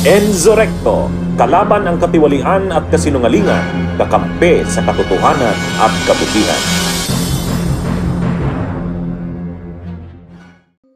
Enzo Recto, kalaban ang katiwalian at kasinungalingan, kakampi sa katotohanan at kabutihan.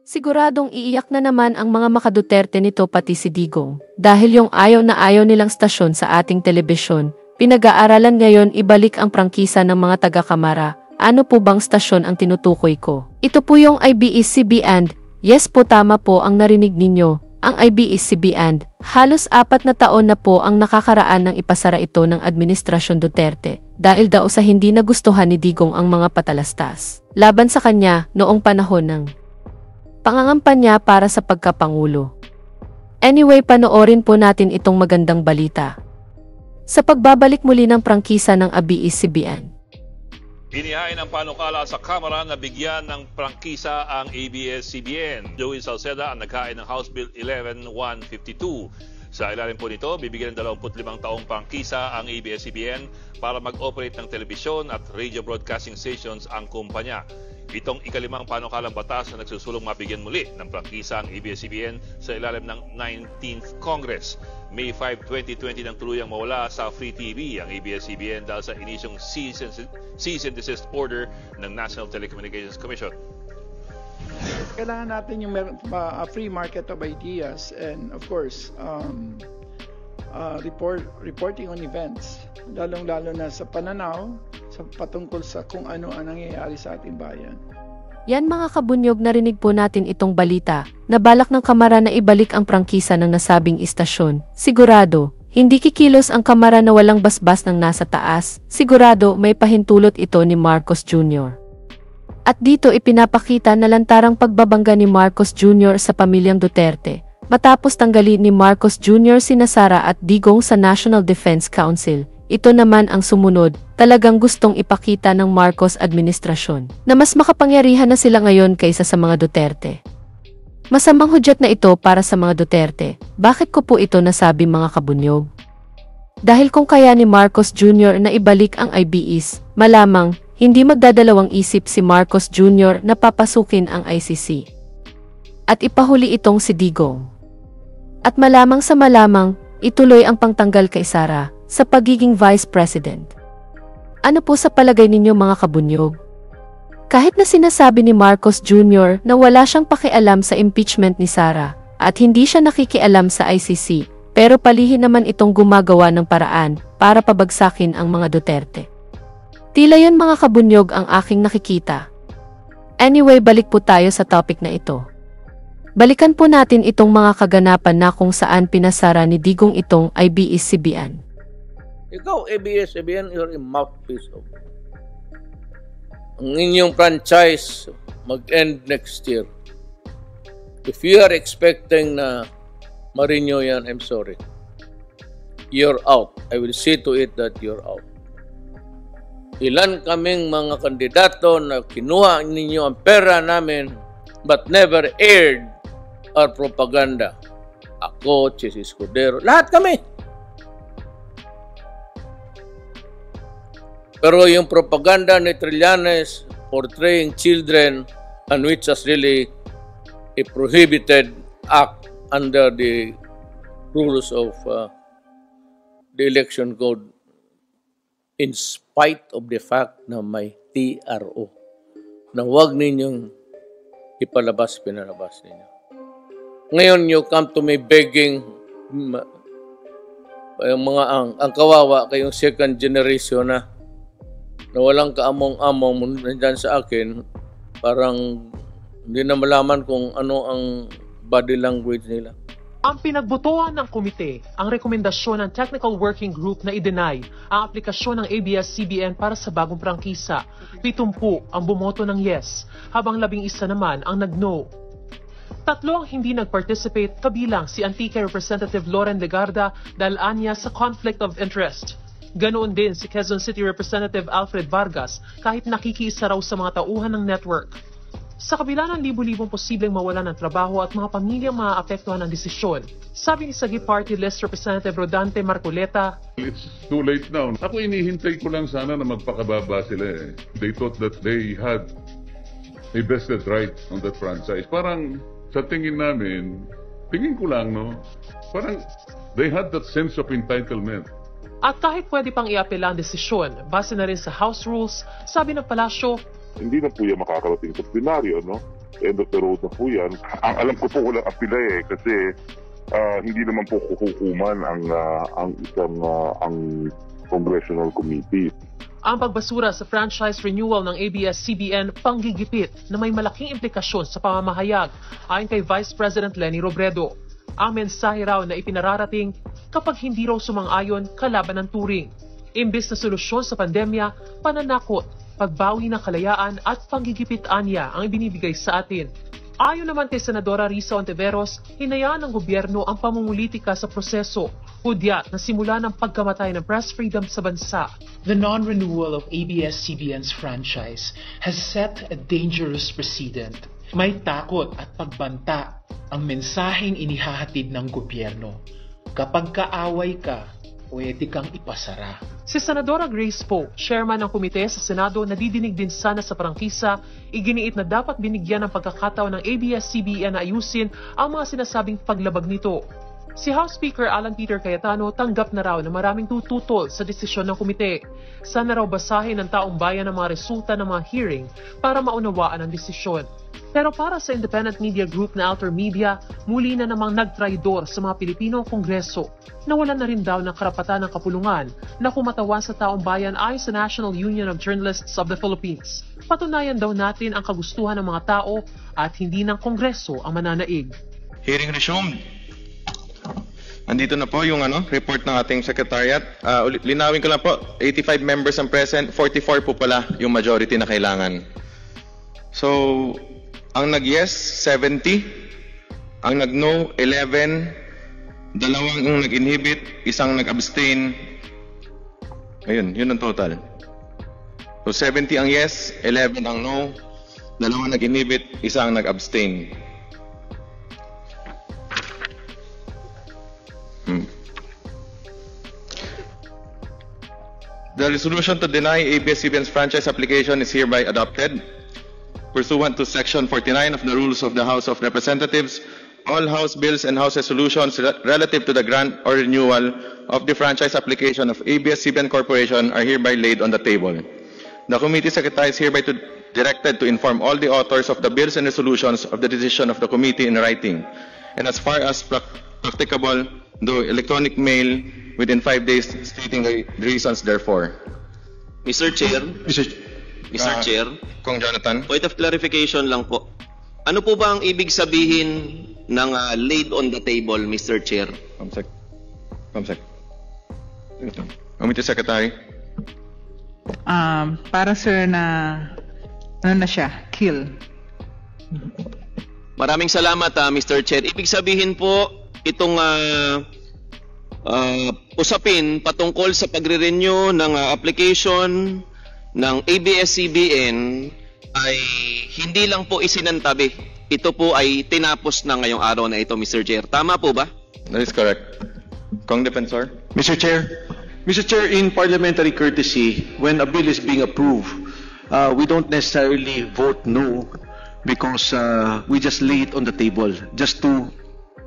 Siguradong iiyak na naman ang mga maka-Duterte nito pati si Digong. Dahil yung ayaw na ayaw nilang stasyon sa ating telebisyon, pinag-aaralan ngayon ibalik ang prangkisa ng mga taga-kamara. Ano po bang stasyon ang tinutukoy ko? Ito po yung IBS-CBN. Yes po, tama po ang narinig ninyo. Ang IBS-CBN, halos 4 na taon na po ang nakakaraan nang ipasara ito ng Administrasyon Duterte. Dahil daw sa hindi nagustuhan ni Digong ang mga patalastas laban sa kanya noong panahon ng pangangampanya para sa pagkapangulo. Anyway, panoorin po natin itong magandang balita. Sa pagbabalik muli ng prangkisa ng ABS-CBN. Inihain ang panukala sa Kamara na bigyan ng prangkisa ang ABS-CBN. Joey Salceda ang naghain ng House Bill 11152. Sa ilalim po nito, bibigyan ng 25 taong prangkisa ang ABS-CBN para mag-operate ng telebisyon at radio broadcasting stations ang kumpanya. Itong ikalimang panukalang batas na nagsusulong mabigyan muli ng prangkisa ang ABS-CBN sa ilalim ng 19th Congress. May 5, 2020 nang tuluyang mawala sa Free TV ang ABS-CBN dahil sa inisyong cease and desist order ng National Telecommunications Commission. Kailangan natin yung free market of ideas and of course reporting on events, lalong-lalo na sa pananaw sa patungkol sa kung ano ang nangyayari sa ating bayan. Yan mga kabunyog, narinig po natin itong balita na balak ng Kamara na ibalik ang prangkisa ng nasabing istasyon. Sigurado, hindi kikilos ang Kamara na walang basbas ng nasa taas. Sigurado may pahintulot ito ni Marcos Jr. At dito ipinapakita na lantarang pagbabangga ni Marcos Jr. sa pamilyang Duterte. Matapos tanggalin ni Marcos Jr. sina Sara at Digong sa National Defense Council, ito naman ang sumunod. Talagang gustong ipakita ng Marcos administrasyon na mas makapangyarihan na sila ngayon kaysa sa mga Duterte. Masamang hudyat na ito para sa mga Duterte. Bakit ko po ito nasabi mga kabunyog? Dahil kung kaya ni Marcos Jr. na ibalik ang IBS, malamang hindi magdadalawang isip si Marcos Jr. na papasukin ang ICC. At ipahuli itong si Digong. At malamang sa malamang, ituloy ang pangtanggal kay Sara sa pagiging Vice President. Ano po sa palagay ninyo mga kabunyog? Kahit na sinasabi ni Marcos Jr. na wala siyang pakialam sa impeachment ni Sara at hindi siya nakikialam sa ICC, pero palihim naman itong gumagawa ng paraan para pabagsakin ang mga Duterte. Tila yun mga kabunyog ang aking nakikita. Anyway, balik po tayo sa topic na ito. Balikan po natin itong mga kaganapan na kung saan pinasara ni Digong itong IBS-CBN. Ikaw, ABS-CBN, you're a mouthpiece of. Ang inyong franchise mag-end next year. If you are expecting na ma-renew yan, I'm sorry. You're out. I will see to it that you're out. Ilan kaming mga kandidato na kinuha ninyo ang pera namin but never aired our propaganda. Ako, Chis Escudero, lahat kami. Pero yung propaganda ni Trillanes portraying children and which was really a prohibited act under the rules of the election code in spite of the fact na may TRO na huwag ninyong pinalabas ninyo. Ngayon you come to me begging ang kawawa kayong second generation na walang kaamong-among nandyan sa akin, parang hindi na malaman kung ano ang body language nila. Ang pinagbotohan ng komite ang rekomendasyon ng Technical Working Group na i-deny ang aplikasyon ng ABS-CBN para sa bagong prangkisa. 70 ang bumoto ng yes, habang 11 naman ang nag-no. 3 ang hindi nag-participate, kabilang si Antique Representative Loren Legarda dahil anya sa conflict of interest. Ganoon din si Quezon City Representative Alfred Vargas kahit nakikiisa raw sa mga tauhan ng network. Sa kabila ng libu-libong posibleng mawala ng trabaho at mga pamilyang maaapektuhan ng desisyon, sabi ni Sagi Party List Representative Rodante Marcoleta, "It's too late now. Ako inihintay ko lang sana na magpakababa sila eh. They thought that they had a vested right on that franchise. Parang sa tingin namin, tingin ko lang, no, parang they had that sense of entitlement. At kahit pwede pang iapela ang desisyon, base na rin sa House rules, sabi ng palasyo, hindi na po yan makakarating sa plenaryo, no? End of the road na po yan. Ang alam ko po walang apila kasi hindi naman po kukuman ang isang congressional committee. ang pagbasura sa franchise renewal ng ABS-CBN panggigipit na may malaking implikasyon sa pamamahayag ayon kay Vice President Leni Robredo. Ang mensahe raw na ipinararating kapag hindi raw sumang-ayon kalaban ng turing. Imbes na solusyon sa pandemya, pananakot, pagbawi ng kalayaan at panggigipit anya ang ibinibigay sa atin. Ayon naman kay Senadora Risa Ontiveros, hinayaan ng gobyerno ang pamumulitika sa proseso, hudyat na simula ng pagkamatay ng press freedom sa bansa. The non-renewal of ABS-CBN's franchise has set a dangerous precedent. May takot at pagbanta ang mensaheng inihahatid ng gobyerno. Kapag kaaway ka, pwede kang ipasara. Si Senadora Grace Poe, chairman ng komite sa Senado na didinig din sana sa prangkisa, iginiit na dapat binigyan ng pagkakataon ng ABS-CBN na ayusin ang mga sinasabing paglabag nito. Si House Speaker Alan Peter Cayetano tanggap na raw na maraming tututol sa desisyon ng komite. Sana raw basahin ng taong bayan ang mga resulta ng mga hearing para maunawaan ang desisyon. Pero para sa independent media group na Alter Media, muli na namang nagtraidor sa mga Pilipinong Kongreso. Nawalan na rin daw ng karapatan ng kapulungan na kumatawan sa taong bayan ayon sa National Union of Journalists of the Philippines. Patunayan daw natin ang kagustuhan ng mga tao at hindi ng Kongreso ang mananaig. Hearing resumed. Andito na po yung report ng ating secretariat. Linawin ko lang po, 85 members ang present, 44 po pala yung majority na kailangan. So, ang nag-yes, 70. Ang nag-no, 11. Dalawang nag-inhibit, isang nag-abstain. Ayun, yun ang total. So, 70 ang yes, 11 ang no. Dalawang nag-inhibit, isang nag-abstain. The resolution to deny ABS-CBN's franchise application is hereby adopted. Pursuant to Section 49 of the Rules of the House of Representatives, all House bills and House resolutions relative to the grant or renewal of the franchise application of ABS-CBN Corporation are hereby laid on the table. The committee secretary is hereby directed to inform all the authors of the bills and resolutions of the decision of the committee in writing, and as far as practicable, do electronic mail within 5 days stating the reasons therefore. Mr. Chair, Mr. Chair, Kong Jonathan, point of clarification lang po. Ano po ba ang ibig sabihin ng laid on the table, Mr. Chair? Comsec. Committee Secretary. Para sir na na siya, kill. Maraming salamat, Mr. Chair. Ibig sabihin po, itong usapin patungkol sa pagre-renew ng application ng ABS-CBN ay hindi lang po isinantabi. Ito po ay tinapos na ngayong araw na ito, Mr. Chair. Tama po ba? That is correct. Kong Defensor. Mr. Chair, in parliamentary courtesy, when a bill is being approved, we don't necessarily vote no because we just lay it on the table just to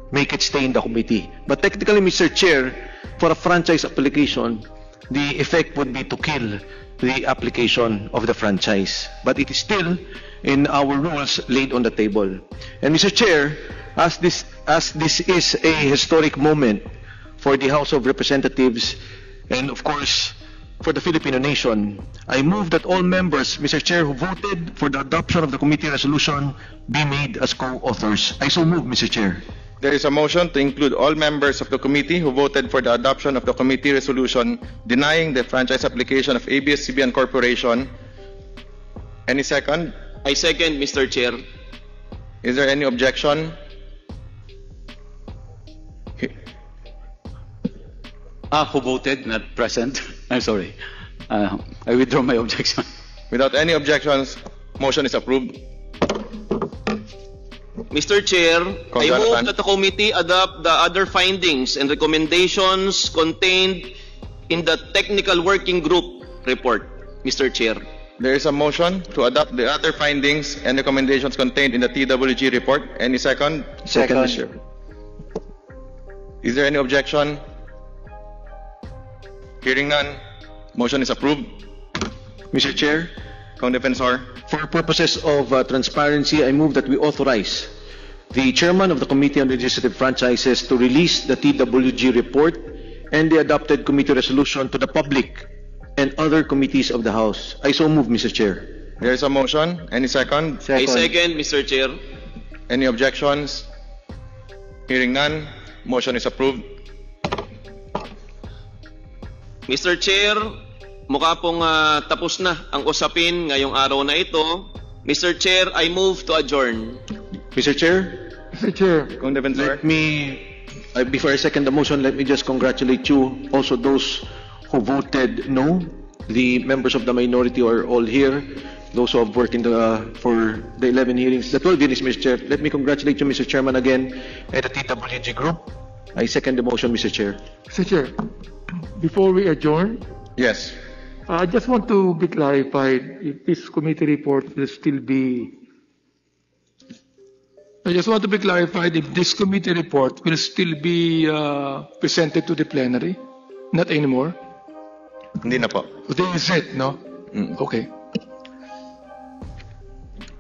make it stay in the committee. But technically, Mr. Chair, for a franchise application, the effect would be to kill the application of the franchise. But it is still in our rules laid on the table. And Mr. Chair, as this is a historic moment for the House of Representatives and of course for the Filipino nation, I move that all members, Mr. Chair, who voted for the adoption of the committee resolution be made as co-authors. I so move, Mr. Chair. There is a motion to include all members of the committee who voted for the adoption of the committee resolution denying the franchise application of ABS-CBN Corporation. Any second? I second, Mr. Chair. Is there any objection? Who voted, not present. I'm sorry. I withdraw my objection. Without any objections, motion is approved. Mr. Chair, I move that the committee adopt the other findings and recommendations contained in the Technical Working Group report, Mr. Chair. There is a motion to adopt the other findings and recommendations contained in the TWG report. Any second? Second, Mr. Is there any objection? Hearing none, motion is approved. Mr. Chair, Kong Defensor. for purposes of transparency, I move that we authorize the chairman of the Committee on Legislative Franchises to release the TWG report and the adopted committee resolution to the public and other committees of the House. I so move, Mr. Chair. There is a motion. Any second? I second, Mr. Chair. Any objections? Hearing none, motion is approved. Mr. Chair, mukha pong tapos na ang usapin ngayong araw na ito. Mr. Chair, I move to adjourn. Mr. Chair? Mr. Chair, Kong Defensor. Let me, before I second the motion, let me just congratulate you, also those who voted no. The members of the minority are all here. Those who have worked for the 11 hearings, the 12 hearings, Mr. Chair. Let me congratulate you, Mr. Chairman, again, and the TWG group. I second the motion, Mr. Chair. Mr. Chair, before we adjourn, Yes. I just want to be clarified if this committee report will still be. I just want to be clarified if this committee report will still be presented to the plenary, not anymore. Hindi na po. This is it, no? Okay.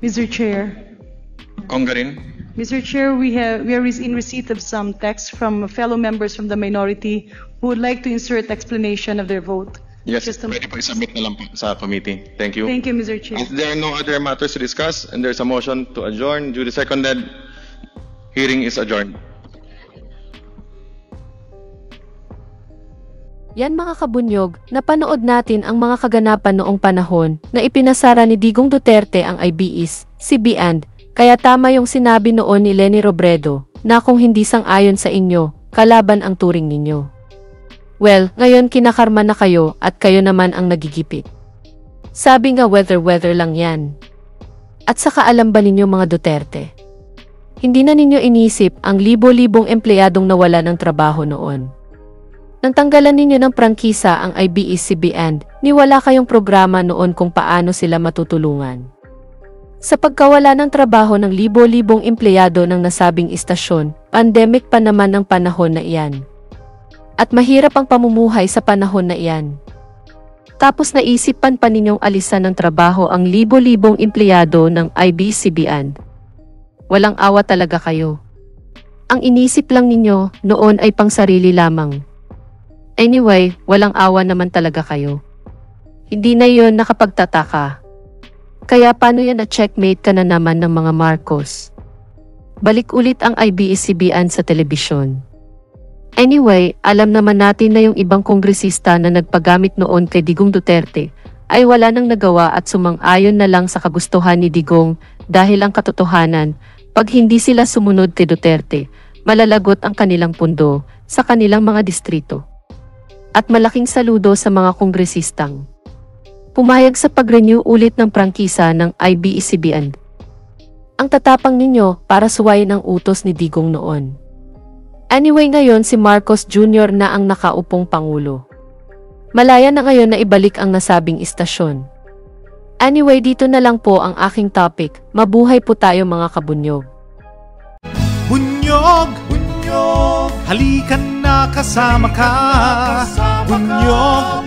Mr. Chair. Kong Garin. Mr. Chair, we are in receipt of some text from fellow members from the minority who would like to insert explanation of their vote. Yes, pwede po isubmit na lang po sa committee. Thank you. Thank you, Mr. Chair. If there are no other matters to discuss and there's a motion to adjourn, duly seconded, hearing is adjourned. Yan mga kabunyog, napanood natin ang mga kaganapan noong panahon na ipinasara ni Digong Duterte ang IBS-CBN, kaya tama yung sinabi noon ni Leni Robredo na kung hindi sang-ayon sa inyo, kalaban ang turing ninyo. Well, ngayon kinakarma na kayo at kayo naman ang nagigipit. Sabi nga weather lang yan. At saka alam ba ninyo mga Duterte? Hindi na ninyo inisip ang libo-libong empleyadong nawala ng trabaho noon. Nang tanggalan ninyo ng prangkisa ang IBS-CBN, niwala kayong programa noon kung paano sila matutulungan. Sa pagkawala ng trabaho ng libo-libong empleyado ng nasabing istasyon, pandemic pa naman ang panahon na iyan. At mahirap ang pamumuhay sa panahon na iyan. Tapos naisipan pa ninyong alisan ng trabaho ang libo-libong empleyado ng IBS-CBN. Walang awa talaga kayo. Ang inisip lang ninyo noon ay pang sarili lamang. Anyway, walang awa naman talaga kayo. Hindi na yon nakapagtataka. Kaya paano yan na checkmate ka na naman ng mga Marcos? Balik ulit ang IBS-CBN sa telebisyon. Anyway, alam naman natin na yung ibang kongresista na nagpagamit noon kay Digong Duterte ay wala nang nagawa at sumang-ayon na lang sa kagustuhan ni Digong dahil ang katotohanan, pag hindi sila sumunod kay Duterte, malalagot ang kanilang pundo sa kanilang mga distrito. At malaking saludo sa mga kongresistang pumayag sa pag-renew ulit ng prangkisa ng IBS-CBN. Ang tatapang ninyo para suwayin ang utos ni Digong noon. Anyway, ngayon si Marcos Jr. na ang nakaupong Pangulo. Malaya na ngayon na ibalik ang nasabing istasyon. Anyway, dito na lang po ang aking topic. Mabuhay po tayo mga kabunyog. Bunyog, bunyog, halikan na kasama ka. Bunyog,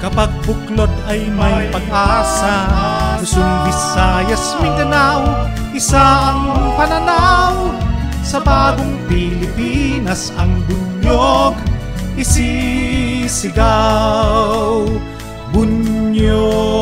kapag buklod ay may pag-asa. Luzon, Visayas, Mindanao, isa ang pananaw. Sa bagong Pilipinas ang bunyog isisigaw. Bunyog.